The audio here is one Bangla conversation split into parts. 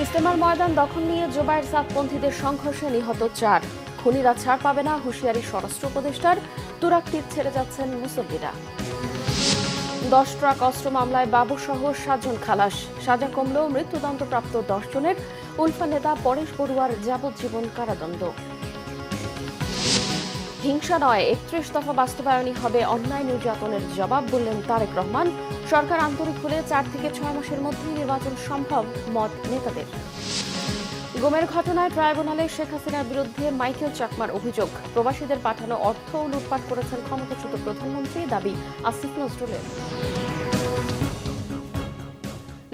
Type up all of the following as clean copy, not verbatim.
ইস্তেমার ময়দান দখল নিয়ে জুবায়ের সাতপন্থীদের সংঘর্ষে নিহত 4। খুনিরা ছাড় পাবে না, হুঁশিয়ারি স্বরাষ্ট্র উপদেষ্টার। তুরাগ তীর ছেড়ে যাচ্ছেন মুসল্লিরা। 10 ট্রাক অস্ত্র মামলায় বাবুসহ 7 জন খালাস। সাজা কমলেও মৃত্যুদণ্ডপ্রাপ্ত 10 জনের। উলফা নেতা পরেশ বড়ুয়ার যাবজ্জীবন কারাদণ্ড। হিংসা নয়, 31 দফা বাস্তবায়নই হবে অন্যায় নির্যাতনের জবাব, বললেন তারেক রহমান। সরকার আন্তরিক হলে 4 থেকে 6 মাসের মধ্যেই নির্বাচন সম্ভব, মত নেতাদের। গুমের ঘটনায় ট্রাইব্যুনালে শেখ হাসিনার বিরুদ্ধে মাইকেল চাকমার অভিযোগ। প্রবাসীদের পাঠানো অর্থ লুটপাট করেছেন ক্ষমতাচ্যুত প্রধানমন্ত্রী, দাবি আসিফ নজরুলের।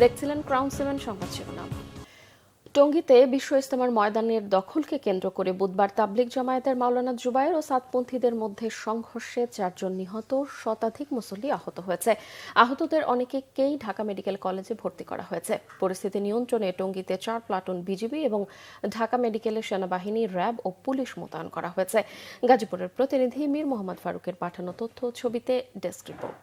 দেখছিলেন ক্রাউন 7 সংবাদ শিরোনাম। টঙ্গীতে বিশ্ব ইজতেমার ময়দানের দখলকে কেন্দ্র করে বুধবার তাবলিগ জামায়াতের মাওলানা জুবায়ের ও সাতপন্থীদের মধ্যে সংঘর্ষে 4 জন নিহত, শতাধিক মুসল্লি আহত হয়েছে। আহতদের অনেকেই ঢাকা মেডিকেল কলেজে ভর্তি করা হয়েছে। পরিস্থিতি নিয়ন্ত্রণে টঙ্গীতে 4 প্লাটুন বিজিবি এবং ঢাকা মেডিকেলের সেনাবাহিনী, র্যাব ও পুলিশ মোতায়েন করা হয়েছে। গাজীপুরের প্রতিনিধি মীর মোহাম্মদ ফারুকের পাঠানো তথ্য ছবিতে ডেস্ক রিপোর্ট।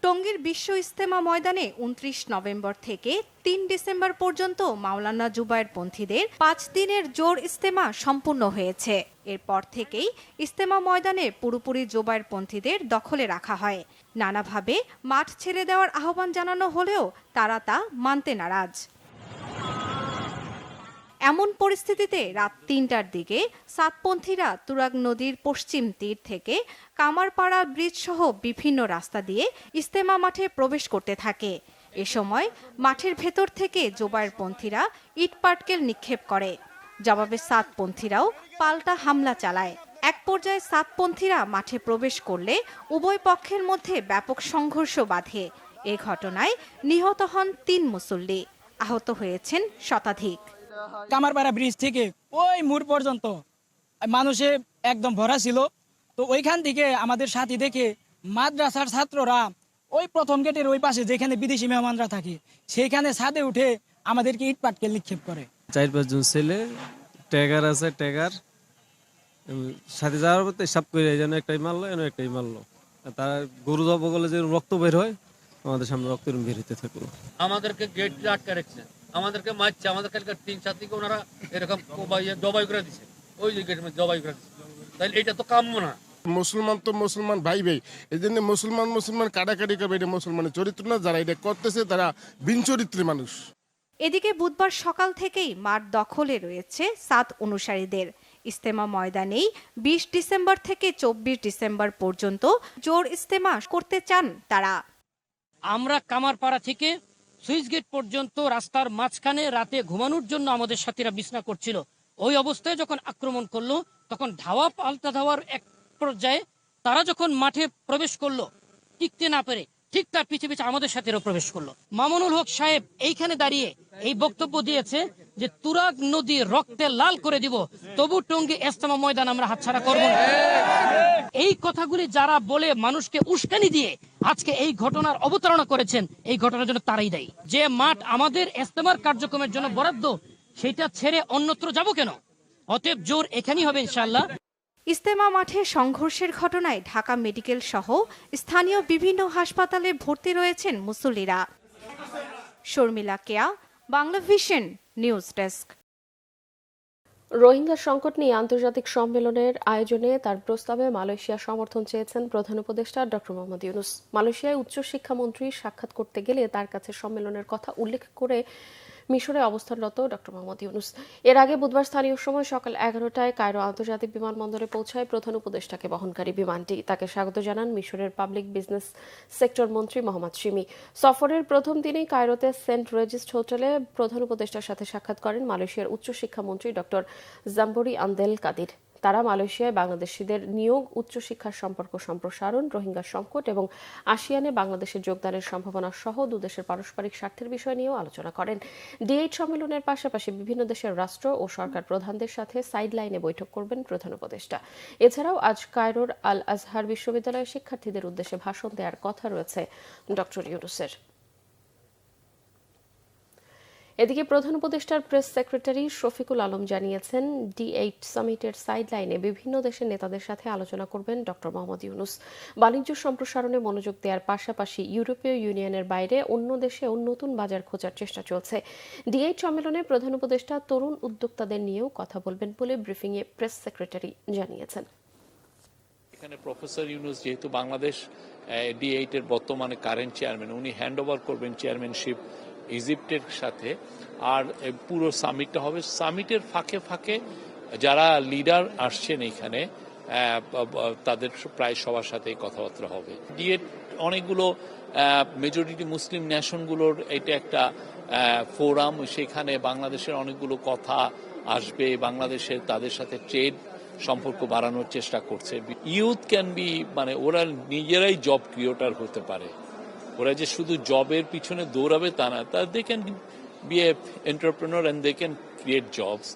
টঙ্গীর বিশ্ব ইজতেমা ময়দানে 29 নভেম্বর থেকে 3 ডিসেম্বর পর্যন্ত মাওলানা জুবায়ের পন্থীদের 5 দিনের জোর ইজতেমা সম্পূর্ণ হয়েছে। এরপর থেকেই ইজতেমা ময়দানে পুরোপুরি জুবায়ের পন্থীদের দখলে রাখা হয়। নানাভাবে মাঠ ছেড়ে দেওয়ার আহ্বান জানানো হলেও তারা তা মানতে নারাজ। এমন পরিস্থিতিতে রাত 3টার দিকে সাতপন্থীরা তুরাগ নদীর পশ্চিম তীর থেকে কামারপাড়া ব্রিজ সহ বিভিন্ন রাস্তা দিয়ে ইজতেমা মাঠে প্রবেশ করতে থাকে। এ সময় মাঠের ভেতর থেকে জুবায়েরপন্থীরা ইটপাটকেল নিক্ষেপ করে। জবাবে সাতপন্থীরাও পাল্টা হামলা চালায়। এক পর্যায়ে সাতপন্থীরা মাঠে প্রবেশ করলে উভয় পক্ষের মধ্যে ব্যাপক সংঘর্ষ বাধে। এ ঘটনায় নিহত হন 3 মুসল্লি, আহত হয়েছেন শতাধিক। কামারপাড়া ব্রিজ থেকে ওই মোড় পর্যন্ত মানুষে একদম ভরা ছিল। তো ওইখান থেকে আমাদের সাথী দেখে মাদ্রাসার ছাত্ররা ওই প্রথম গেটের ওই পাশে যেখানে বিদেশি মেহমানরা থাকে সেইখানে ছাদে উঠে আমাদেরকে ইট পাটকেল নিক্ষেপ করে। 4-5 জন ছেলে, ট্যাগার আছে, ট্যাগার সাথে যাওয়ার পথে সব করে যেন একটাই মারলো। তার গরু জব বলে যে রক্ত বের হয়, আমাদের সামনে রক্ত বের হতে থাকলো। আমাদেরকে গেট দিয়ে আটকে রেখেছে, আমাদেরকে মারছে। আমাদের কালকে 3-4 থেকে ওনারা এরকম জবাই করে দিচ্ছে, ওই যে গেটের মধ্যে জবাই করে দিচ্ছে। তাহলে এটা তো কাম্য না। মুসলমান তো মুসলমান ভাই এই জন্য মুসলমান কাটাকাটি করবে, এটা মুসলমানের চরিত্র না। যারা এটা করতেছে তারা বিন চরিত্রের মানুষ। এদিকে বুধবার সকাল থেকেই মাঠ দখলে রয়েছে সাত অনুসারীদের। ইজতেমা ময়দানেই 20 ডিসেম্বর থেকে 24 ডিসেম্বর পর্যন্ত জোর ইজতেমা করতে চান তারা। আমরা কামারপাড়া থেকে সুইচ গেট পর্যন্ত রাস্তার মাঝখানে রাতে ঘুমানোর জন্য আমাদের সাথীরা বিছনা করছিল। ওই অবস্থায় যখন আক্রমণ করলো, তখন ধাওয়া পাল্টা ধাওয়ার এক পর্যায়ে তারা যখন মাঠে প্রবেশ করলো, টিকতে না পেরে ঠিক তার পিছে পিছে আমাদের সাথেও প্রবেশ করলো। মামুনুল হক সাহেব এইখানে দাঁড়িয়ে এই বক্তব্য দিয়েছে যে তুরাগ নদী রক্তে লাল করে দিব, তবু টঙ্গী ইজতেমা ময়দান আমরা হাতছাড়া করব না। এই কথাগুলি যারা বলে মানুষকে উস্কানি দিয়ে আজকে এই ঘটনার অবতারণা করেছেন, এই ঘটনার জন্য তারাই দায়ী। যে মাঠ আমাদের ইজতেমার কার্যক্রমের জন্য বরাদ্দ, সেটা ছেড়ে অন্যত্র যাব কেন? অতএব জোর এখানেই হবে ইনশাআল্লাহ। ইজতেমা মাঠে সংঘর্ষের ঘটনায় ঢাকা মেডিকেল সহ স্থানীয় বিভিন্ন হাসপাতালে ভর্তি রয়েছেন মুসল্লিরা। Sharmila Keya, Bangla vision news desk. Rohingya সংকট নিয়ে আন্তর্জাতিক সম্মেলনের আয়োজনে তার প্রস্তাবে মালয়েশিয়ার সমর্থন চেয়েছেন প্রধান উপদেষ্টা ডক্টর মোহাম্মদ ইউনূস। মালয়েশিয়ায় উচ্চশিক্ষামন্ত্রী সাক্ষাৎ করতে গেলে তার কাছে সম্মেলনের কথা উল্লেখ করে মিশরে অবস্থানরত ডক্টর মোহাম্মদ ইউনূস এর আগে বুধবার স্থানীয় সময় সকাল 11টায় কায়রো আন্তর্জাতিক বিমানবন্দরে পৌঁছায় প্রধান উপদেষ্টাকে বহনকারী বিমানটি। তাকে স্বাগত জানান মিশরের পাবলিক বিজনেস সেক্টর মন্ত্রী মোহাম্মদ শিমি। সফরের প্রথম দিনেই কায়রোতে সেন্ট রেজিস্ট হোটেলে প্রধান উপদেষ্টার সাথে সাক্ষাৎ করেন মালয়েশিয়ার উচ্চশিক্ষামন্ত্রী ডক্টর জাম্বরি আন্দেল কাদির। তারা মালয়েশিয়ায় বাংলাদেশিদের নিয়োগ, উচ্চশিক্ষার সম্পর্ক সম্প্রসারণ, রোহিঙ্গা সংকট এবং আসিয়ানে বাংলাদেশের যোগদানের সম্ভাবনা সহ দুদেশের পারস্পরিক স্বার্থের বিষয় নিয়েও আলোচনা করেন। D8 সম্মেলনের পাশাপাশি বিভিন্ন দেশের রাষ্ট্র ও সরকার প্রধানদের সাথে সাইড লাইনে বৈঠক করবেন প্রধান উপদেষ্টা। এছাড়াও আজ কায়রোর আল আজহার বিশ্ববিদ্যালয়ের শিক্ষার্থীদের উদ্দেশ্যে ভাষণ দেওয়ার কথা রয়েছে ডক্টর ইউনূসের। এদিকে প্রধান উপদেষ্টার প্রেস সেক্রেটারি শফিকুল আলম জানিয়েছেন, D8 সামিটের সাইডলাইনে বিভিন্ন দেশের নেতাদের সাথে আলোচনা করবেন ডক্টর মোহাম্মদ ইউনূস। বাণিজ্য সম্প্রসারণে মনোযোগ দেওয়ার পাশাপাশি ইউরোপীয় ইউনিয়নের বাইরে অন্য দেশেও নতুন বাজার খোঁজার চেষ্টা চলছে। D8 সম্মেলনে প্রধান উপদেষ্টা তরুণ উদ্যোক্তাদের নিয়েও কথা বলবেন বলে ব্রিফিংয়ে প্রেস সেক্রেটারি জানিয়েছেন। এখানে প্রফেসর ইউনূস যেহেতু বাংলাদেশ D8 এর বর্তমানে কারেন্ট চেয়ারম্যান, উনি হ্যান্ড ওভার করবেন চেয়ারম্যানশিপ ইজিপ্টের সাথে। আর পুরো সামিটটা হবে, সামিটের ফাঁকে ফাঁকে যারা লিডার আসছেন এখানে তাদের প্রায় সবার সাথেই কথাবার্তা হবে। D8 অনেকগুলো মেজরিটি মুসলিম নেশনগুলোর এটা একটা ফোরাম, সেখানে বাংলাদেশের অনেকগুলো কথা আসবে। বাংলাদেশের তাদের সাথে ট্রেড সম্পর্ক বাড়ানোর চেষ্টা করছে। ইউথ ক্যান বি, মানে ওরা নিজেরাই জব ক্রিয়েটর হতে পারে, ওরা যে শুধু জবের পিছনে দৌড়াবে তা না, they can be a entrepreneur and they can create jobs.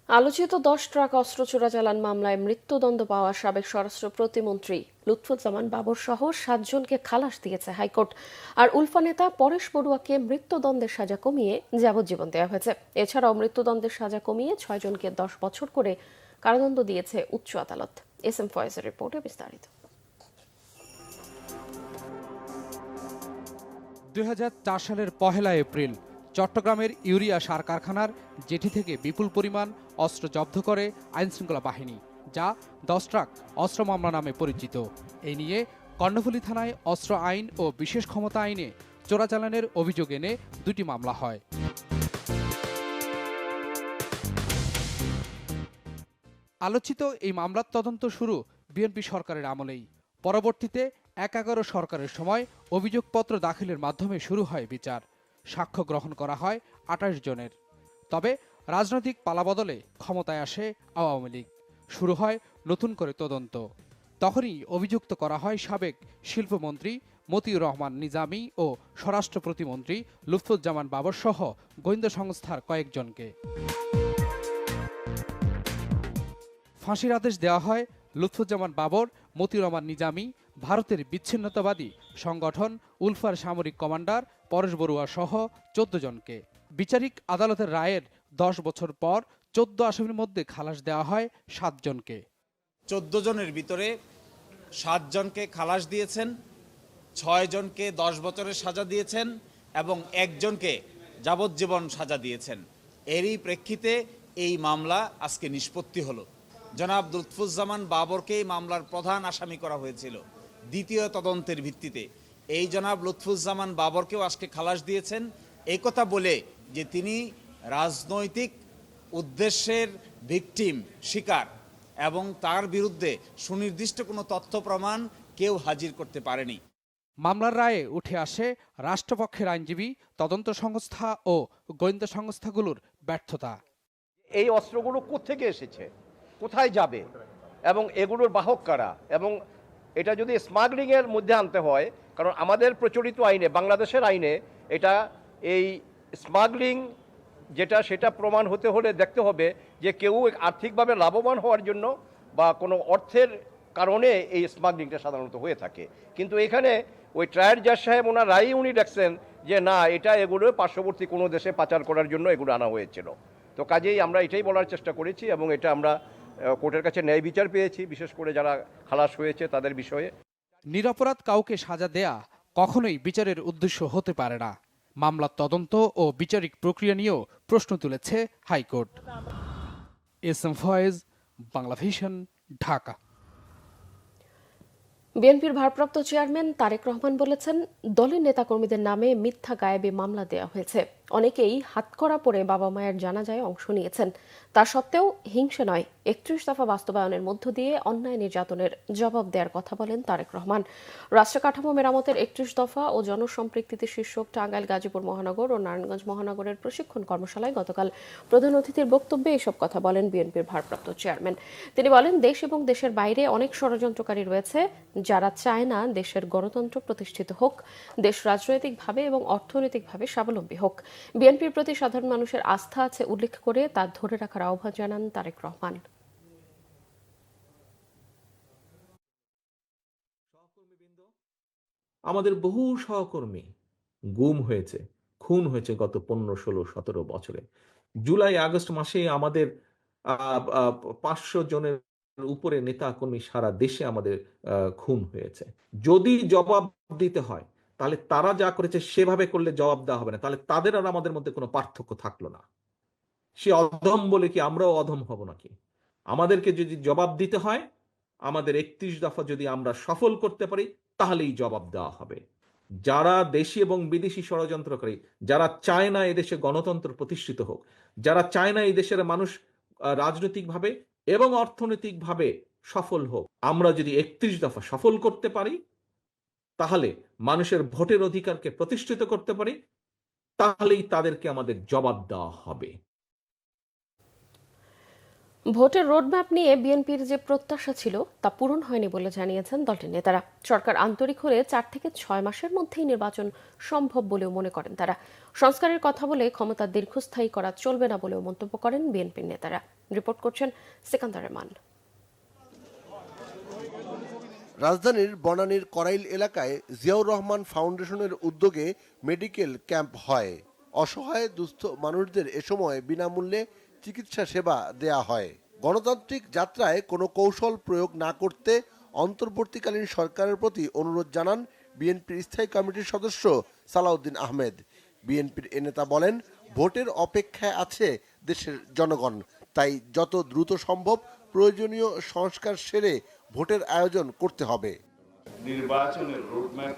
আলোচিত 10 ট্রাক অস্ত্র চোরাচালান মামলায় মৃত্যুদণ্ড পাওয়া সাবেক স্বরাষ্ট্র প্রতিমন্ত্রী লুৎফুজ্জামান বাবর সহ 7 জনকে খালাস দিয়েছে হাইকোর্ট। আর উলফা নেতা পরেশ বড়ুয়াকে মৃত্যুদণ্ডের সাজা কমিয়ে যাবজ্জীবন দেওয়া হয়েছে। এছাড়াও মৃত্যুদণ্ডের সাজা কমিয়ে 6 জনকে 10 বছর করে কারাদণ্ড দিয়েছে উচ্চ আদালত। SM ফয়েজের রিপোর্টে বিস্তারিত। 2004 সালের 1 এপ্রিল চট্টগ্রামের ইউরিয়া সার কারখানার জেটি থেকে বিপুল পরিমাণ অস্ত্র জব্দ করে আইনশৃঙ্খলা বাহিনী, যা 10 ট্রাক অস্ত্র মামলা নামে পরিচিত। এই নিয়ে কর্ণফুলী থানায় অস্ত্র আইন ও বিশেষ ক্ষমতা আইনে চোরাচালানের অভিযোগ এনে 2টি মামলা হয়। আলোচিত এই মামলার তদন্ত শুরু বিএনপি সরকারের আমলেই। পরবর্তীতে 11 সরকারের সময় অভিযোগপত্র দাখিলের মাধ্যমে শুরু হয় বিচার। সাক্ষ্য গ্রহণ করা হয় 28 জনের। তবে রাজনৈতিক পালাবদলে ক্ষমতায় আসে আওয়ামী লীগ, শুরু হয় নতুন করে তদন্ত। তখনই অভিযুক্ত করা হয় সাবেক শিল্পমন্ত্রী মতিউর রহমান নিজামী ও স্বরাষ্ট্র প্রতিমন্ত্রী লুৎফুজ্জামান বাবর সহ গোয়েন্দা সংস্থার কয়েকজনকে। ফাঁসির আদেশ দেওয়া হয় লুৎফুজ্জামান বাবর, মতিউর রহমান নিজামী, ভারতের বিচ্ছিন্নতাবাদী সংগঠন উলফার সামরিক কমান্ডার পরেশ বড়ুয়া সহ 14 জনকে। বিচারিক আদালতের রায়ের 10 বছর পর 14 আসামির মধ্যে খালাস দেওয়া হয় 7 জনকে। 14 জনের ভিতরে 7 জনকে খালাস দিয়েছেন, 6 জনকে 10 বছরের সাজা দিয়েছেন এবং 1 জনকে যাবজ্জীবন সাজা দিয়েছেন। এরই প্রেক্ষিতে এই মামলা আজকে নিষ্পত্তি হলো। জনাব লুৎফুজ্জামান বাবরকে এই মামলার প্রধান আসামি করা হয়েছিল দ্বিতীয় তদন্তের ভিত্তিতে। এই জনাব লুৎফুজ্জামান বাবরকেও আজকে খালাস দিয়েছেন, এই কথা বলে যে তিনি রাজনৈতিক উদ্দেশ্যের ভিকটিম, শিকার, এবং তার বিরুদ্ধে সুনির্দিষ্ট কোনো তথ্য প্রমাণ কেউ হাজির করতে পারেনি। মামলার রায়ে উঠে আসে রাষ্ট্রপক্ষের আইনজীবী, তদন্ত সংস্থা ও গোয়েন্দা সংস্থাগুলোর ব্যর্থতা। এই অস্ত্রগুলো কোত্থেকে এসেছে, কোথায় যাবে এবং এগুলোর বাহক কারা, এবং এটা যদি স্মাগলিংয়ের মধ্যে আনতে হয়, কারণ আমাদের প্রচলিত আইনে, বাংলাদেশের আইনে এটা এই স্মাগলিং যেটা, সেটা প্রমাণ হতে হলে দেখতে হবে যে কেউ আর্থিকভাবে লাভবান হওয়ার জন্য বা কোনো অর্থের কারণে এই স্মাগলিংটা সাধারণত হয়ে থাকে। কিন্তু এখানে ওই ট্রায়াল জাজ সাহেব ওনার রায়ই উনি দেখছেন যে না, এটা এগুলো পার্শ্ববর্তী কোনো দেশে পাচার করার জন্য এগুলো আনা হয়েছিল। তো কাজেই আমরা এটাই বলার চেষ্টা করেছি এবং এটা আমরা কোর্টের কাছে ন্যায় বিচার পেয়েছি, বিশেষ করে যারা খালাস হয়েছে তাদের বিষয়ে। নিরপরাধ কাউকে সাজা দেয়া কখনোই বিচারের উদ্দেশ্য হতে পারে না। মামলার তদন্ত ও বিচারিক প্রক্রিয়া নিয়েও প্রশ্ন তুলেছে high court. SM Foyez, Bangla vision, Dhaka. বিএনপির ভারপ্রাপ্ত চেয়ারম্যান তারেক রহমান বলেছেন, দলের নেতাকর্মীদের নামে মিথ্যা গায়েবী মামলা দেওয়া হয়েছে। অনেকেই হাতকড়া পরে বাবা মায়ের জানাজায় অংশ নিয়েছেন। তা সত্ত্বেও হিংসা নয়, 31 দফা বাস্তবায়নের মধ্য দিয়ে অন্যায় নির্যাতনের জবাব দেওয়ার কথা বলেন তারেক রহমান। রাষ্ট্র কাঠামো মেরামতের 31 দফা ও জনসম্পৃক্তিতে শীর্ষক টাঙ্গাইল, গাজীপুর মহানগর ও নারায়ণগঞ্জ মহানগরের প্রশিক্ষণ কর্মশালায় গতকাল প্রধান অতিথির বক্তব্যে এসব কথা বলেন বিএনপির ভারপ্রাপ্ত চেয়ারম্যান। তিনি বলেন, দেশ এবং দেশের বাইরে অনেক ষড়যন্ত্রকারী রয়েছে যারা চায় না দেশের গণতন্ত্র প্রতিষ্ঠিত হোক, দেশ রাজনৈতিকভাবে এবং অর্থনৈতিকভাবে স্বাবলম্বী হোক। বিএনপির প্রতি সাধারণ মানুষের আস্থা আছে উল্লেখ করে তা ধরে রাখার আহ্বান জানান তারেক রহমান। আমাদের বহু সহকর্মী গুম হয়েছে, খুন হয়েছে গত 15, 16, 17 বছরে। জুলাই আগস্ট মাসে আমাদের 500 জনের উপরে নেতা কর্মী সারা দেশে আমাদের খুন হয়েছে। যদি জবাব দিতে হয় তাহলে তারা যা করেছে সেভাবে করলে জবাব দেওয়া হবে না, তাহলে তাদের আর আমাদের মধ্যে কোনো পার্থক্য থাকলো না। সে অধম বলে কি আমরাও অধম হব নাকি? আমাদেরকে যদি জবাব দিতে হয়, আমাদের 31 দফা যদি আমরা সফল করতে পারি তাহলেই জবাব দেওয়া হবে। যারা দেশি এবং বিদেশি ষড়যন্ত্রকারী, যারা চায় না এদেশে গণতন্ত্র প্রতিষ্ঠিত হোক, যারা চায় না এই দেশের মানুষ রাজনৈতিকভাবে এবং অর্থনৈতিকভাবে সফল হোক, আমরা যদি 31 দফা সফল করতে পারি, তাহলে মানুষের ভোটের অধিকারকে প্রতিষ্ঠিত করতে পারি, তাহলেই তাদেরকে আমাদের জবাব দেওয়া হবে। ভোটের রোডম্যাপ নিয়ে বিএনপির যে প্রত্যাশা ছিল তা পূরণ হয়নি বলে জানিয়েছেন দলটির নেতারা। সরকার আন্তরিক হলে 4 থেকে 6 মাসের মধ্যেই নির্বাচন সম্ভব বলেও মনে করেন তারা। সংস্কারের কথা বলে ক্ষমতা দীর্ঘস্থায়ী করা চলবে না বলেও মন্তব্য করেন বিএনপির নেতারা। রিপোর্ট করছেন সিকান্দার রহমান। রাজধানীর বনানীর করাইল এলাকায় জিয়াউর রহমান ফাউন্ডেশনের উদ্যোগে মেডিকেল ক্যাম্প হয়। অসহায় দুস্থ মানুষদের এ সময় বিনামূল্যে চিকিৎসা সেবা দেয়া হয়। গণতান্ত্রিক যাত্রায় কোনো কৌশল প্রয়োগ না করতে অন্তর্বর্তীকালীন সরকারের প্রতি অনুরোধ জানান বিএনপির স্থায়ী কমিটির সদস্য সালাউদ্দিন আহমেদ। বিএনপির এ নেতা বলেন, ভোটের অপেক্ষায় আছে দেশের জনগণ, তাই যত দ্রুত সম্ভব প্রয়োজনীয় সংস্কার সেরে ভোটের আয়োজন করতে হবে। নির্বাচনের রোডম্যাপ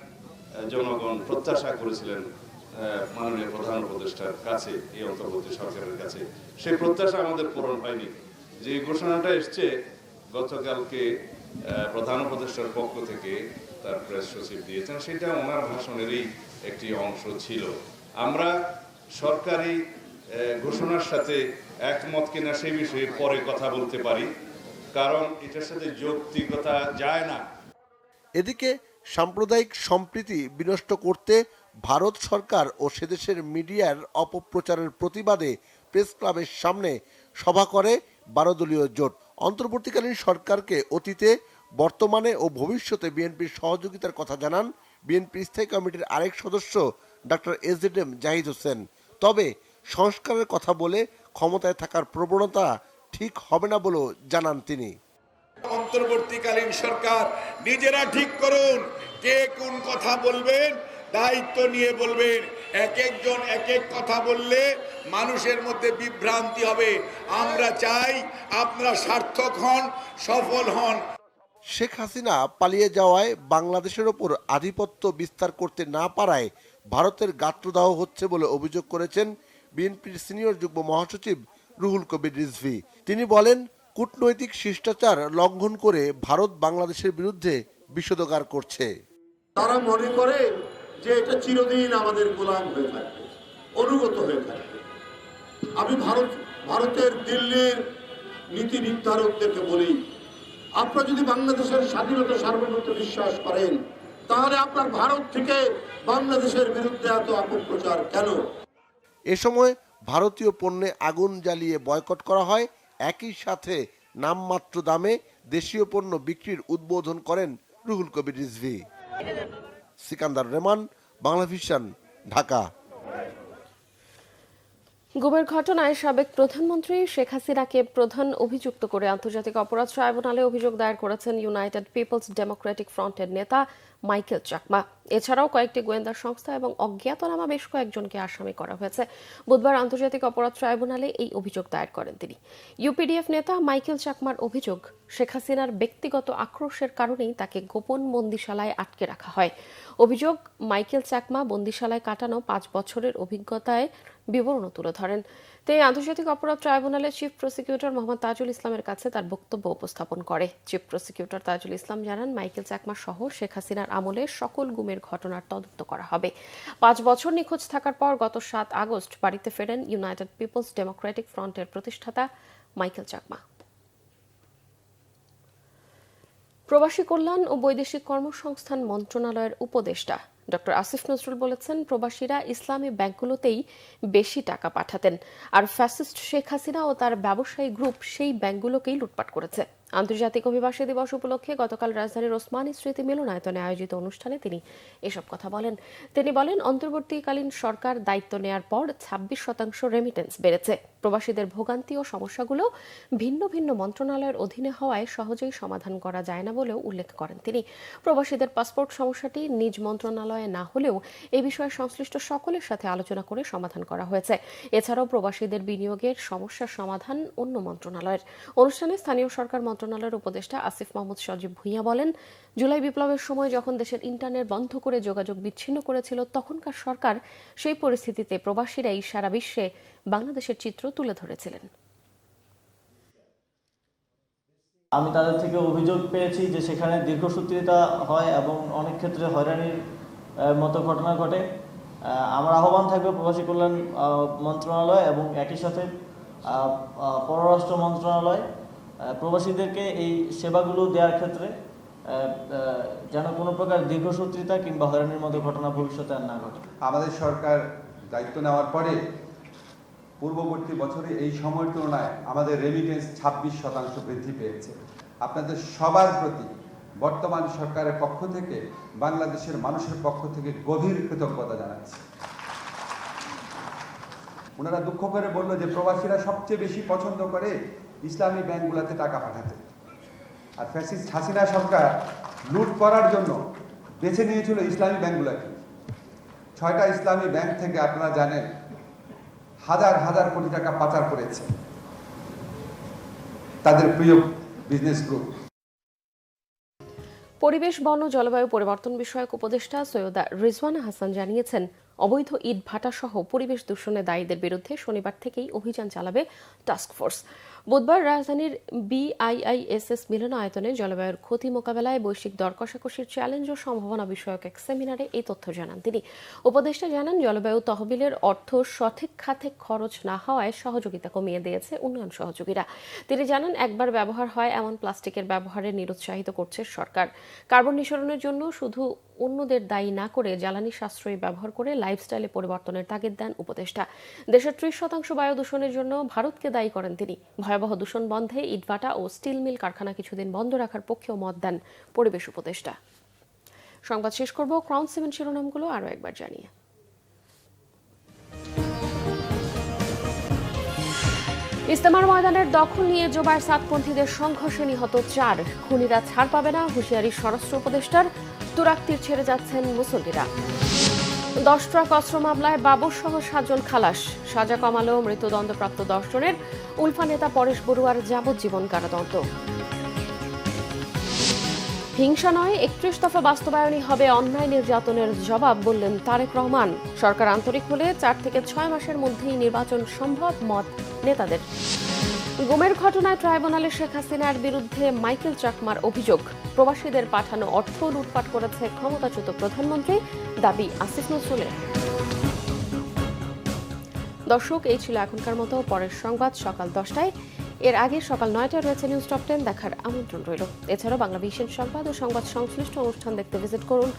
জনগণ প্রত্যাশা করেছিলেন মাননীয় প্রধান উপদেষ্টার কাছে, এই অন্তর্বর্তী সরকারের কাছে। সেই প্রত্যাশা আমাদের পূরণ হয়নি। যে ঘোষণাটা এসছে গতকালকে প্রধান উপদেষ্টার পক্ষ থেকে তার প্রেস সচিব দিয়েছেন, সেটা ওনার ভাষণেরই একটি অংশ ছিল। আমরা সরকারি ঘোষণার সাথে একমত কিনা সেই বিষয়ে পরে কথা বলতে পারি, কারণ এটার সাথে যৌক্তিকতা যায় না। এদিকে সাম্প্রদায়িক সম্প্রীতি বিনষ্ট করতে ভারত সরকার ও সেদেশের মিডিয়ার অপপ্রচারের প্রতিবাদে প্রেস ক্লাবের সামনে সভা করে 12 দলীয় জোট। অন্তর্বর্তীকালীন সরকারকে অতীতে, বর্তমানে ও ভবিষ্যতে বিএনপির সহযোগিতার কথা জানান বিএনপির স্থায়ী কমিটির আরেক সদস্য ডক্টর এসজেডএম জাহিদ হোসেন। তবে সংস্কারের কথা বলে ক্ষমতায় থাকার প্রবণতা ঠিক হবে না বলেও জানান তিনি। অন্তর্বর্তীকালীন সরকার নিজেরা ঠিক করুন কে কোন কথা বলবেন, দায়িত্ব নিয়ে বলবেন। এক একজন এক এক কথা বললে মানুষের মধ্যে বিভ্রান্তি হবে। আমরা চাই আপনারা সার্থক হন, সফল হন। শেখ হাসিনা পালিয়ে যাওয়ায় বাংলাদেশের ওপর আধিপত্য বিস্তার করতে না পারায় ভারতের গাত্রদাহ হচ্ছে বলে অভিযোগ করেছেন বিএনপির সিনিয়র যুগ্ম মহাসচিব রুহুল কবির রিজভী। তিনি বলেন, কূটনৈতিক শিষ্টাচার লঙ্ঘন করে ভারত বাংলাদেশের বিরুদ্ধে বিষোদগার করছে। তারা মনে করে যে এটা চিরদিন আমাদের গোলাম হয়ে থাকবে, অনুগত হয়ে থাকবে। আমি ভারতের দিল্লির নীতি নির্ধারকদেরকে বলি, আপনারা যদি বাংলাদেশের স্বাধীনতা সার্বভৌমত্ব বিশ্বাস করেন, তাহলে আপনার ভারত থেকে বাংলাদেশের বিরুদ্ধে এত অপপ্রচার কেন? এ সময় ভারতীয় পণ্যে আগুন জ্বালিয়ে বয়কট করা হয়। একই সাথে নামমাত্র দামে দেশীয় পণ্য বিক্রির উদ্বোধন করেন রুহুল কবির রিজভী। সিকান্দার রহমান, বাংলা ভিশন, ঢাকা। গুমের ঘটনায় সাবেক প্রধানমন্ত্রী শেখ হাসিনাকে প্রধান অভিযুক্ত করে আন্তর্জাতিক অপরাধ ট্রাইব্যুনালে অভিযোগ দায়ের করেছেন ইউনাইটেড পিপলস ডেমোক্রেটিক ফ্রন্টের নেতা মাইকেল চাকমা। এছাড়াও কয়েকটি গোয়েন্দা সংস্থা এবং অজ্ঞাতনামা বেশ কয়েকজনকে আসামি করা হয়েছে। বুধবার আন্তর্জাতিক অপরাধ ট্রাইব্যুনালে এই অভিযোগ দায়ের করেন তিনি। ইউপিডিএফ নেতা মাইকেল চাকমার অভিযোগ, শেখ হাসিনার ব্যক্তিগত আক্রোশের কারণেই তাকে গোপন বন্দিশালায় আটকে রাখা হয়। অভিযোগ, মাইকেল চাকমা বন্দিশালায় কাটানো 5 বছরের অভিজ্ঞতায় বিবরণ তুলে ধরেন। তাই আন্তর্জাতিক অপরাধ ট্রাইব্যুনালের চিফ প্রসিকিউটর মোহাম্মদ তাজুল ইসলামের কাছে তার বক্তব্য উপস্থাপন করে। চিফ প্রসিকিউটর তাজুল ইসলাম জানান, মাইকেল চাকমা সহ শেখ হাসিনার আমলে সকল গুমের ঘটনার তদন্ত করা হবে। 5 বছর নিখোঁজ থাকার পর গত 7 আগস্ট বাড়িতে ফেরেন ইউনাইটেড পিপলস ডেমোক্রেটিক ফ্রন্টের প্রতিষ্ঠাতা মাইকেল চাকমা। প্রবাসী কল্যাণ ও বৈদেশিক কর্মসংস্থান মন্ত্রণালয়ের উপদেষ্টা ডক্টর আসিফ নজরুল বলেছেন, প্রবাসীরা ইসলামী ব্যাংকগুলোতেই বেশি টাকা পাঠাতেন, আর ফ্যাসিস্ট শেখ হাসিনা ও তার ব্যবসায়ী গ্রুপ সেই ব্যাংকগুলোকেই লুটপাট করেছে। আন্তর্জাতিক অভিবাসী দিবস উপলক্ষে গতকাল রাজধানীর ওসমানী স্মৃতি মিলনায়তনে আয়োজিত অনুষ্ঠানে তিনি এসব কথা বলেন। তিনি বলেন, অন্তর্বর্তীকালীন সরকার দায়িত্ব নেয়ার পর 26% রেমিটেন্স বেড়েছে। প্রবাসীদের ভোগান্তি ও সমস্যাগুলো ভিন্ন ভিন্ন মন্ত্রণালয়ের অধীনে হওয়ায় সহজেই সমাধান করা যায় না বলেও উল্লেখ করেন তিনি। প্রবাসীদের পাসপোর্ট সমস্যাটি নিজ মন্ত্রণালয়ে না হলেও এই বিষয়ে সংশ্লিষ্ট সকলের সাথে আলোচনা করে সমাধান করা হয়েছে। এছাড়াও প্রবাসীদের বিনিয়োগের সমস্যার সমাধান অন্য মন্ত্রণালয়ের। অনুষ্ঠানে স্থানীয় সরকার মন্ত্রণালয়ের উপদেষ্টা আসিফ মাহমুদ সজীব ভূঁইয়া বলেন, জুলাই বিপ্লবের সময় যখন দেশের ইন্টারনেট বন্ধ করে যোগাযোগ বিচ্ছিন্ন করেছিল, তখনকার সরকার সেই পরিস্থিতিতে প্রবাসীরাই সারা বিশ্বে বাংলাদেশের চিত্র তুলে ধরেছিলেন। আমি তাদের থেকে অভিযোগ পেয়েছি যে সেখানে দীর্ঘসূত্রিতা হয় এবং অনেক ক্ষেত্রে হয়রানির মতো ঘটনা ঘটে। আমার আহ্বান থাকবে প্রবাসী কল্যাণ মন্ত্রণালয় এবং একই সাথে পররাষ্ট্র মন্ত্রণালয় প্রবাসীদেরকে এই সেবাগুলো দেওয়ার ক্ষেত্রে যেন কোনো প্রকার দীর্ঘসূত্রিতা কিংবা হয়রানির মতো ঘটনা ভবিষ্যতে আর না ঘটে। আমাদের সরকার দায়িত্ব নেওয়ার পরে পূর্ববর্তী বছরে এই সময়ের তুলনায় আমাদের রেমিটেন্স 26% বৃদ্ধি পেয়েছে। আপনাদের সবার প্রতি বর্তমান সরকারের পক্ষ থেকে, বাংলাদেশের মানুষের পক্ষ থেকে গভীর কৃতজ্ঞতা জানাচ্ছি। ওনারা দুঃখ করে বলল যে প্রবাসীরা সবচেয়ে বেশি পছন্দ করে ইসলামী ব্যাংকগুলোতে টাকা পাঠাতে, আর ফ্যাসিস্ট হাসিনা সরকার লুট করার জন্য বেছে নিয়েছিল ইসলামী ব্যাংকগুলোকে। 6টা ইসলামী ব্যাংক থেকে আপনারা জানেন হাজার হাজার কোটি টাকা পাচার করেছে তাদের প্রিয় বিজনেস গ্রুপ। পরিবেশ, বন ও জলবায়ু পরিবর্তন বিষয়ক উপদেষ্টা সৈয়দা রিজওয়ানা হাসান জানিয়েছেন, অবৈধ ইট ভাটা সহ পরিবেশ দূষণে দায়ীদের বিরুদ্ধে শনিবার থেকেই অভিযান চালাবে টাস্কফোর্স। বুধবার রাজধানীর BIISS মিলনায়তনে জলবায়ুর ক্ষতি মোকাবেলায় বৈশ্বিক দর কষাকষির চ্যালেঞ্জ ও সম্ভাবনা বিষয়ক এক সেমিনারে এই তথ্য জানান তিনি। উপদেষ্টা জানান, জলবায়ু তহবিলের অর্থ সঠিক খাতে খরচ না হওয়ায় সহযোগিতা কমিয়ে দিয়েছে উন্নয়ন সহযোগীরা। তিনি জানান, একবার ব্যবহার হয় এমন প্লাস্টিকের ব্যবহারে নিরুৎসাহিত করছে সরকার। কার্বন নিঃসরণের জন্য শুধু অন্যদের দায়ী না করে জ্বালানি সাশ্রয়ী ব্যবহার করে লাইফস্টাইলে পরিবর্তনের তাগিদ দেন উপদেষ্টা। দেশের 30% বায়ু দূষণের জন্য ভারতকে দায়ী করেন তিনি। ভয়াবহ দূষণ বন্ধে ইটভাটা ও স্টিল মিল কারখানা কিছুদিন বন্ধ রাখার পক্ষেও মত দেন পরিবেশ উপদেষ্টা। সংবাদ শেষ করব ক্রাউন সিমেন্ট শিরোনামগুলো আরও একবার জানিয়ে। ইস্তেমার ময়দানের দখল নিয়ে জোবায়ের সাদপন্থীদের সংঘর্ষে নিহত 4, খুনিরা ছাড় পাবে না, হুঁশিয়ারি স্বরাষ্ট্র উপদেষ্টার। তুরাগ তীর ছেড়ে যাচ্ছেন মুসল্লিরা। 10 ট্রাক অস্ত্র মামলায় বাবর সহ 7 জন খালাস, সাজা কমালো মৃত্যুদণ্ডপ্রাপ্ত 10 জনের। উলফা নেতা পরেশ বড়ুয়ার যাবজ্জীবন কারাদণ্ড। হিংসা নয়, 31 দফা বাস্তবায়নই হবে অন্যায় নির্যাতনের জবাব, বললেন তারেক রহমান। সরকার আন্তরিক হলে 4 থেকে 6 মাসের মধ্যেই নির্বাচন সম্ভব, মত নেতাদের। গুমের ঘটনায় ট্রাইব্যুনালে শেখ হাসিনার বিরুদ্ধে মাইকেল চাকমার অভিযোগ, প্রবাসীদের পাঠানো অর্থ লুটপাট করেছে ক্ষমতাচ্যুত প্রধানমন্ত্রী, দাবি আসিফ নজরুলের। দর্শক, এই ছিল এখনকার মতো। পরের সংবাদ সকাল 10টায়, এর আগে সকাল 9টায় রয়েছে নিউজ টপ 10 দেখার আমন্ত্রণ রইল। এছাড়াও বাংলাভিশন সংবাদ ও সংবাদ সংশ্লিষ্ট অনুষ্ঠান দেখতে ভিজিট করুন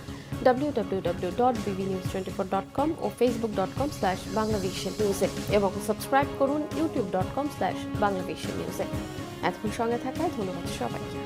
www.bbnews24.com ও facebook.com/banglavishnewse এবং সাবস্ক্রাইব করুন youtube.com/banglavishnewse। এতক্ষণ সঙ্গে থাকায় ধন্যবাদ সবাইকে।